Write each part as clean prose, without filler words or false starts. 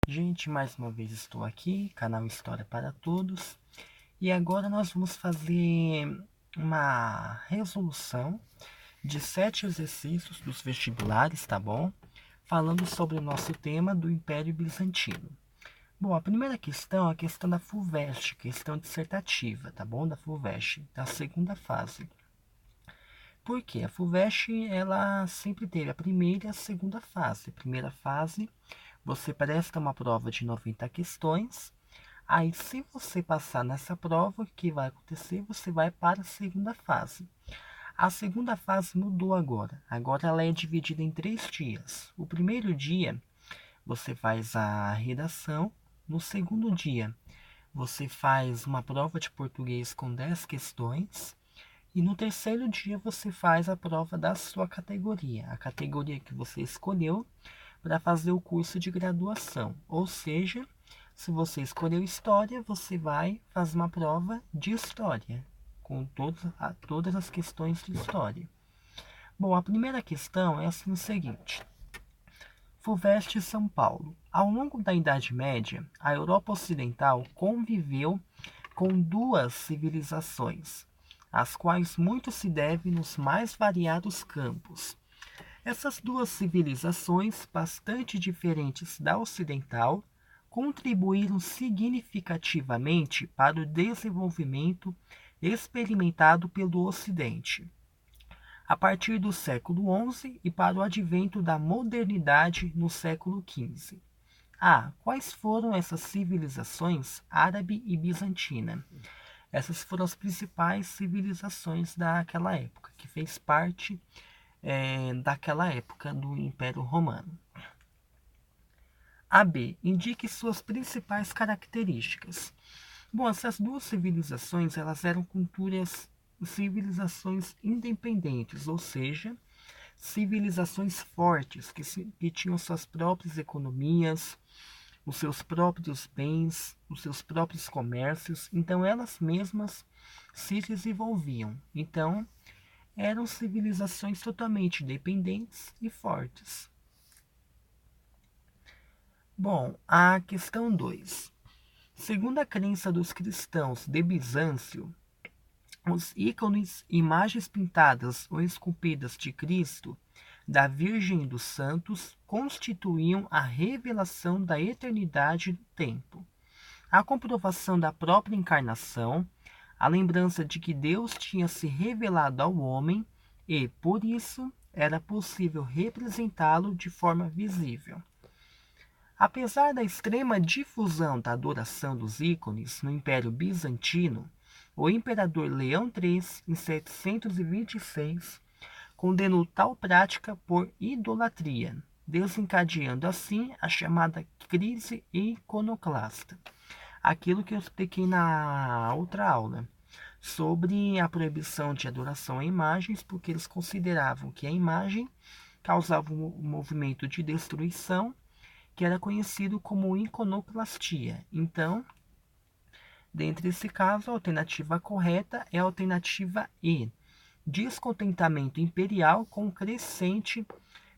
Gente, mais uma vez estou aqui, canal História para Todos, e agora nós vamos fazer uma resolução de 7 exercícios dos vestibulares, tá bom? Falando sobre o nosso tema do Império Bizantino. Bom, a primeira questão é a questão da FUVEST, questão dissertativa, tá bom? Da FUVEST, da segunda fase. Por quê? A FUVEST, ela sempre teve a primeira e a segunda fase. A primeira fase, você presta uma prova de 90 questões. Aí, se você passar nessa prova, o que vai acontecer? Você vai para a segunda fase. A segunda fase mudou agora. Agora ela é dividida em 3 dias. O primeiro dia, você faz a redação. No segundo dia, você faz uma prova de português com 10 questões. E no terceiro dia, você faz a prova da sua categoria, a categoria que você escolheu para fazer o curso de graduação. Ou seja, se você escolheu História, você vai fazer uma prova de História, com todas as questões de História. Bom, a primeira questão é assim o seguinte. FUVEST São Paulo. Ao longo da Idade Média, a Europa Ocidental conviveu com duas civilizações, às quais muito se deve nos mais variados campos. Essas duas civilizações, bastante diferentes da ocidental, contribuíram significativamente para o desenvolvimento experimentado pelo Ocidente, a partir do século XI e para o advento da modernidade no século XV. Quais foram essas civilizações árabe e bizantina? Essas foram as principais civilizações daquela época, que fez parte daquela época do Império Romano. AB. Indique suas principais características. Bom, essas duas civilizações elas eram civilizações independentes, ou seja, civilizações fortes que tinham suas próprias economias, os seus próprios bens, os seus próprios comércios, então elas mesmas se desenvolviam. Então, eram civilizações totalmente dependentes e fortes. Bom, a questão 2. Segundo a crença dos cristãos de Bizâncio, os ícones, imagens pintadas ou esculpidas de Cristo, da Virgem e dos Santos constituíam a revelação da eternidade do tempo, a comprovação da própria encarnação, a lembrança de que Deus tinha se revelado ao homem e, por isso, era possível representá-lo de forma visível. Apesar da extrema difusão da adoração dos ícones no Império Bizantino, o imperador Leão III, em 726, condenou tal prática por idolatria, desencadeando assim a chamada crise iconoclasta. Aquilo que eu expliquei na outra aula, sobre a proibição de adoração a imagens, porque eles consideravam que a imagem causava um movimento de destruição, que era conhecido como iconoclastia. Então, dentre esse caso, a alternativa correta é a alternativa E. Descontentamento imperial com crescente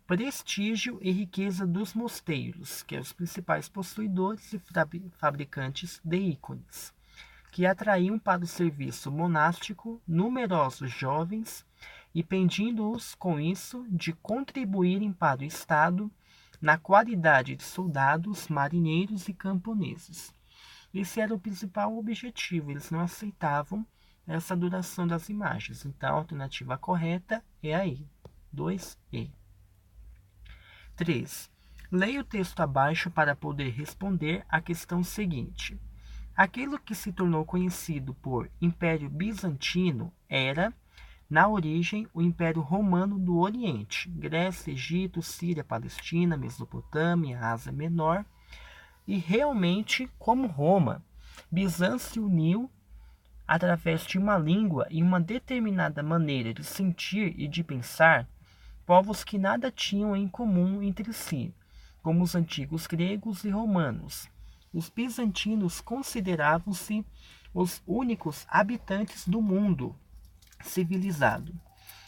prestígio e riqueza dos mosteiros, que são os principais possuidores e fabricantes de ícones, que atraíam para o serviço monástico numerosos jovens, impedindo-os, com isso, de contribuírem para o Estado na qualidade de soldados, marinheiros e camponeses. Esse era o principal objetivo, eles não aceitavam essa adoração das imagens. Então, a alternativa correta é a E, 2E. 3. Leia o texto abaixo para poder responder à questão seguinte. Aquilo que se tornou conhecido por Império Bizantino era, na origem, o Império Romano do Oriente, Grécia, Egito, Síria, Palestina, Mesopotâmia, Ásia Menor. E realmente, como Roma, Bizâncio uniu, através de uma língua e uma determinada maneira de sentir e de pensar, povos que nada tinham em comum entre si, como os antigos gregos e romanos. Os bizantinos consideravam-se os únicos habitantes do mundo civilizado,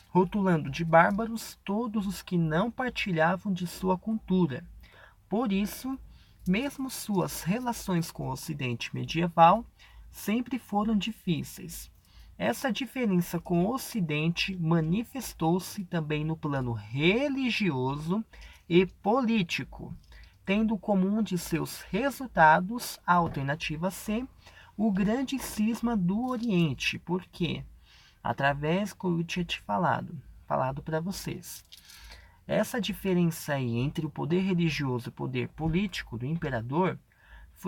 rotulando de bárbaros todos os que não partilhavam de sua cultura. Por isso, Mesmo suas relações com o Ocidente medieval sempre foram difíceis. Essa diferença com o Ocidente manifestou-se também no plano religioso e político, tendo como um de seus resultados a alternativa C, o grande cisma do Oriente. Por quê? Através que eu tinha te falado para vocês. Essa diferença aí entre o poder religioso e o poder político do imperador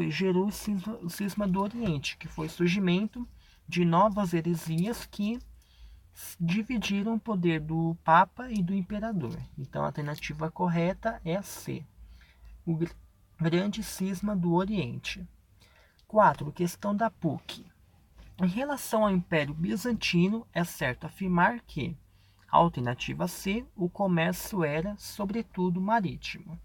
gerou o cisma do Oriente, que foi o surgimento de novas heresias que dividiram o poder do Papa e do Imperador. Então a alternativa correta é a C, o grande cisma do Oriente. 4. Questão da PUC. Em relação ao Império Bizantino, é certo afirmar que, alternativa C, o comércio era, sobretudo, marítimo.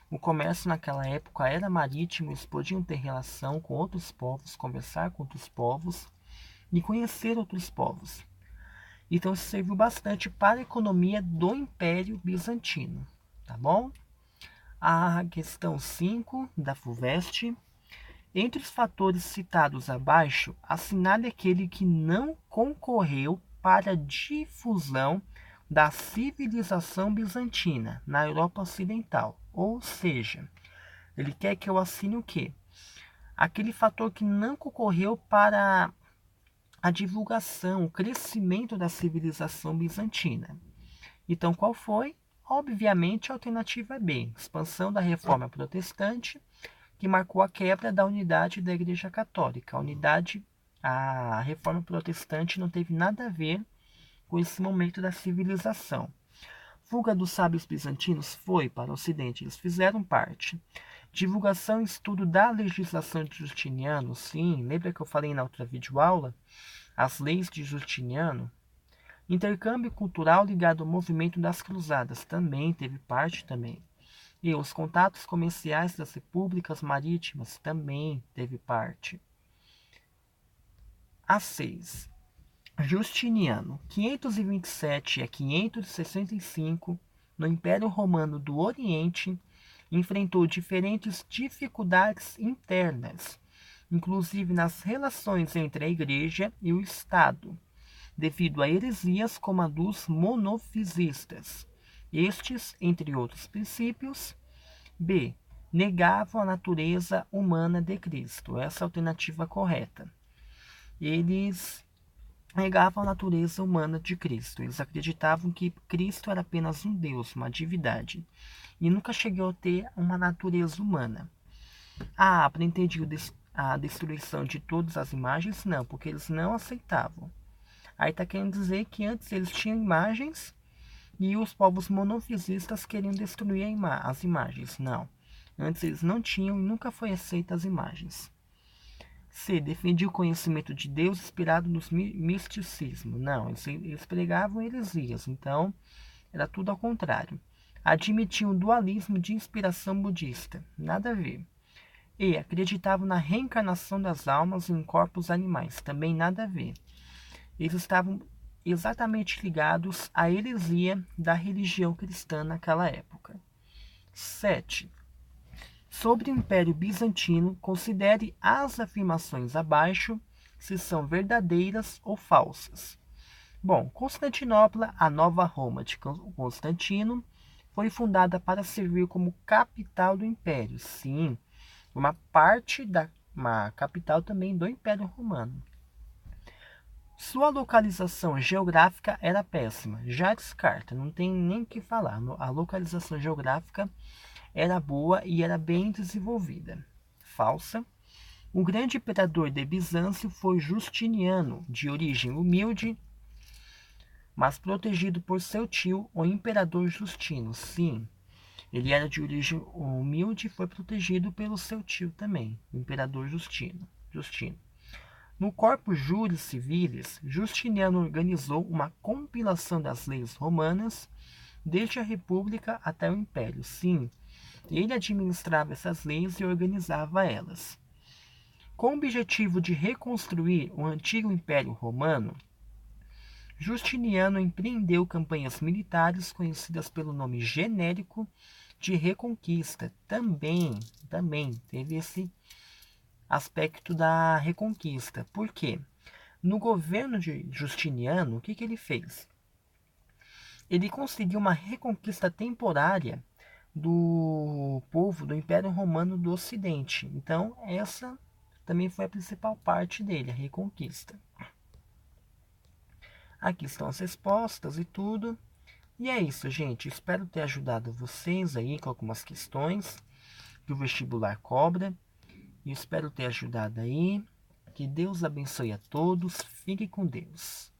O comércio naquela época era marítimo, eles podiam ter relação com outros povos, conversar com outros povos e conhecer outros povos. Então isso serviu bastante para a economia do Império Bizantino, tá bom? A questão 5 da FUVEST. Entre os fatores citados abaixo, assinale aquele que não concorreu para a difusão da civilização bizantina na Europa Ocidental. Ou seja, ele quer que eu assine o quê? Aquele fator que não concorreu para a divulgação, o crescimento da civilização bizantina. Então, qual foi? Obviamente, a alternativa B, expansão da reforma protestante, que marcou a quebra da unidade da Igreja Católica. A reforma protestante não teve nada a ver com esse momento da civilização. Fuga dos sábios bizantinos foi para o Ocidente, eles fizeram parte. Divulgação e estudo da legislação de Justiniano, sim, lembra que eu falei na outra videoaula? As leis de Justiniano. Intercâmbio cultural ligado ao movimento das cruzadas, também teve parte também. E os contatos comerciais das repúblicas marítimas também teve parte. A 6. Justiniano, 527 a 565, no Império Romano do Oriente, enfrentou diferentes dificuldades internas, inclusive nas relações entre a Igreja e o Estado, devido a heresias como a dos monofisistas. Estes, entre outros princípios, B. Negavam a natureza humana de Cristo. Essa é a alternativa correta. Eles negavam a natureza humana de Cristo. Eles acreditavam que Cristo era apenas um Deus, uma divindade, e nunca chegou a ter uma natureza humana. Pretendiam a destruição de todas as imagens? Não, porque eles não aceitavam. Aí está querendo dizer que antes eles tinham imagens e os povos monofisistas queriam destruir as imagens. Não. Antes eles não tinham e nunca foi aceita as imagens. C. Defendia o conhecimento de Deus inspirado no misticismo. Não, eles pregavam heresias, então era tudo ao contrário. Admitiam o dualismo de inspiração budista. Nada a ver. E. Acreditavam na reencarnação das almas em corpos animais. Também nada a ver. Eles estavam exatamente ligados à heresia da religião cristã naquela época. 7. Sobre o Império Bizantino, considere as afirmações abaixo se são verdadeiras ou falsas. Bom, Constantinopla, a nova Roma de Constantino, foi fundada para servir como capital do Império. Sim, uma capital também do Império Romano. Sua localização geográfica era péssima, já descarta, não tem nem o que falar. A localização geográfica era boa e era bem desenvolvida. Falsa. O grande imperador de Bizâncio foi Justiniano, de origem humilde, mas protegido por seu tio, o imperador Justino. Sim, ele era de origem humilde e foi protegido pelo seu tio também, o imperador Justino. No Corpus Juris Civilis, Justiniano organizou uma compilação das leis romanas, desde a República até o Império. Sim, ele administrava essas leis e organizava elas. Com o objetivo de reconstruir o antigo Império Romano, Justiniano empreendeu campanhas militares conhecidas pelo nome genérico de reconquista. Também teve esse aspecto da reconquista. Por quê? No governo de Justiniano, o que, que ele fez? Ele conseguiu uma reconquista temporária do povo do Império Romano do Ocidente. Então, essa também foi a principal parte dele, a reconquista. Aqui estão as respostas e tudo. E é isso, gente. Espero ter ajudado vocês aí com algumas questões que o vestibular cobra. E espero ter ajudado aí. Que Deus abençoe a todos. Fique com Deus.